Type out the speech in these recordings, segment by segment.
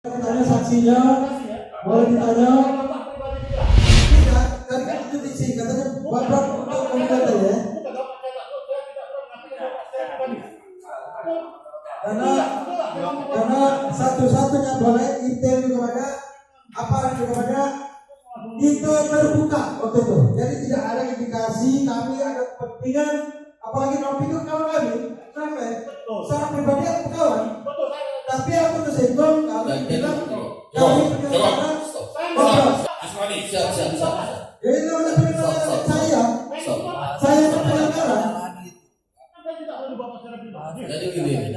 Tanya saksinya, boleh ditanya. Tidak, tadi kan itu diksi katanya bapak untuk mengkata ya. Karena satu-satunya boleh intel kepada aparat kepada itu terbuka waktu itu. Jadi tidak ada indikasi kami ada kepentingan, apalagi Novi itu kawan kami, sampai secara pribadi aku kawan. Tapi aku tersinggung kalau bilang kami penyelenggara ya itu udah penyelenggara saya penyelenggara. Jadi gini,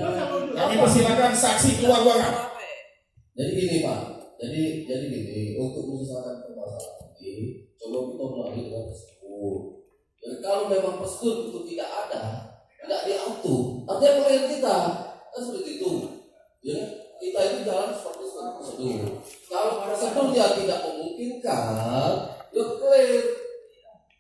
Kami persilakan saksi keluar ruangan. jadi gini Pak, jadi gini, untuk menyelesaikan permasalahan ini, coba kita mulai dengan prosedur. Jadi kalau memang prosedur itu tidak ada, tidak diatur, artinya klien kita kan seperti itu. Ya, kita itu jalan seperti prosedur. Kalau prosedurnya tidak memungkinkan, ya klien.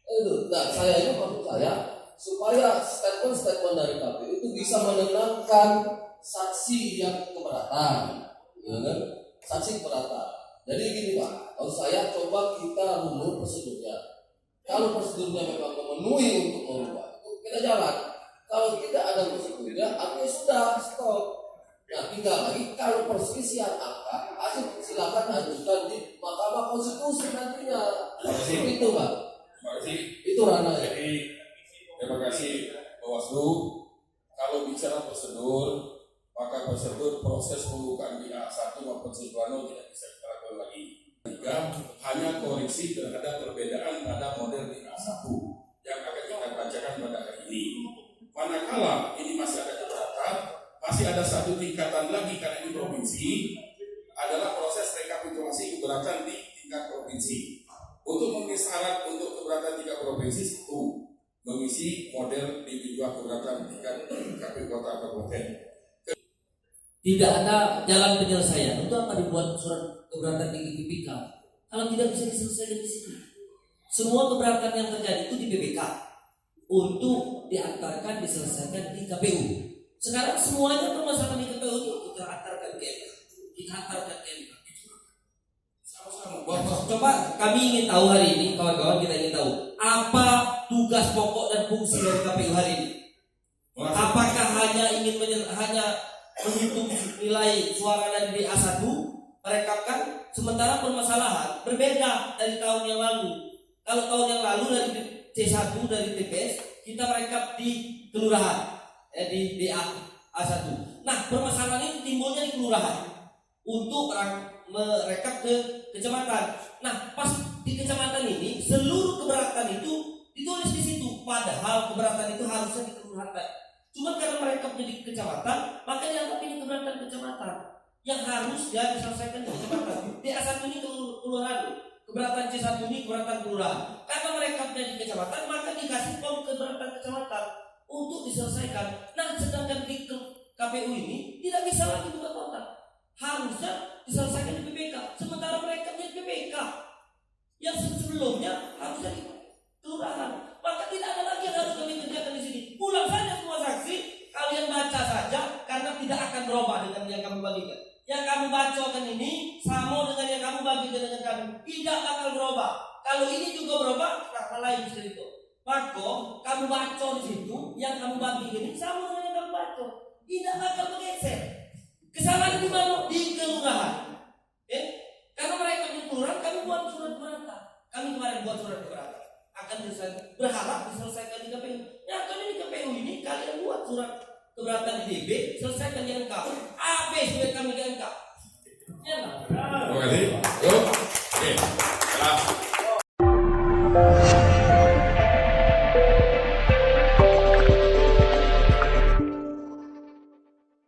Itu, nah saya ini maksud saya supaya statement dari KPU itu bisa menenangkan saksi yang keberatan, ya kan? Saksi keberatan. Jadi gini Pak, kalau saya coba kita runut prosedurnya. Kalau prosedurnya memang memenuhi untuk merubah, itu kita jalan. Kalau tidak ada prosedurnya, artinya sudah stop. Nah, tinggal lagi kalau perselisihan angka, silakan ajukan di Mahkamah Konstitusi nantinya. Itu Pak. Terima kasih. Itu ranahnya. Jadi terima kasih Bawaslu. Kalau bicara prosedur, maka prosedur proses pembukaan di A1 maupun Silvano tidak bisa kita lakukan lagi. Tiga, hanya koreksi terhadap perbedaan pada model di A1 yang akan kita bacakan pada hari ini. Manakala ini masih ada keberatan, masih ada satu tingkatan lagi karena ini provinsi, adalah proses rekapitulasi keberatan di tingkat provinsi. Untuk memenuhi syarat untuk keberatan tingkat provinsi itu mengisi model individual keberatan tingkat KPU Kota Kabupaten. Tidak ada jalan penyelesaian. Untuk apa dibuat surat keberatan di PPK? Kalau tidak bisa diselesaikan di sini. Semua keberatan yang terjadi itu di PPK untuk diantarkan diselesaikan di KPU. Sekarang semuanya permasalahan di KPU itu kita antarkan ke MK. Kita antarkan ke MK. Coba kami ingin tahu hari ini, kawan-kawan kita ingin tahu apa tugas pokok dan fungsi dari KPU hari ini. Apakah hanya ingin menghitung nilai suara dari A1 merekapkan, sementara permasalahan berbeda dari tahun yang lalu. Kalau tahun yang lalu dari C1 dari TPS kita merekap di kelurahan, di A1. Nah, permasalahan ini timbulnya di kelurahan untuk merekap ke kecamatan. Nah, pas di kecamatan ini seluruh keberatan itu ditulis di situ, padahal keberatan itu harusnya di kelurahan. Cuma karena merekapnya di kecamatan, maka dianggap ini keberatan kecamatan yang harus dia diselesaikan di kecamatan. Di A1 ini kelurahan, keberatan C1 ini keberatan kelurahan. Karena merekapnya di kecamatan, maka dikasih form keberatan kecamatan untuk diselesaikan. Nah, sedangkan di KPU ini tidak bisa lagi buka kotak, harusnya diselesaikan di PPK. Sementara merekapnya di PPK yang sebelumnya harusnya di kelurahan. Maka tidak ada lagi yang harus kami kerjakan di sini. Pulang saja semua saksi, kalian baca saja karena tidak akan berubah dengan yang kami bagikan. Yang kamu bacakan ini sama dengan yang kamu bagikan dengan kami, tidak akan berubah. Kalau ini juga berubah, nah lain cerita. Maka kamu baca di situ, yang kamu bagikan ini sama dengan yang kamu baca, tidak akan bergeser. Kesalahan di mana? Di kelurahan. Karena mereka di kelurahan, kami buat surat keberatan. Kami kemarin buat surat keberatan. Akan berharap diselesaikan di KPU. Ya, kalau di KPU ini kalian buat surat keberatan di DB, selesaikan di MK. Habis duit kami ke MK. Ya, Terima kasih. Yuk. Oke.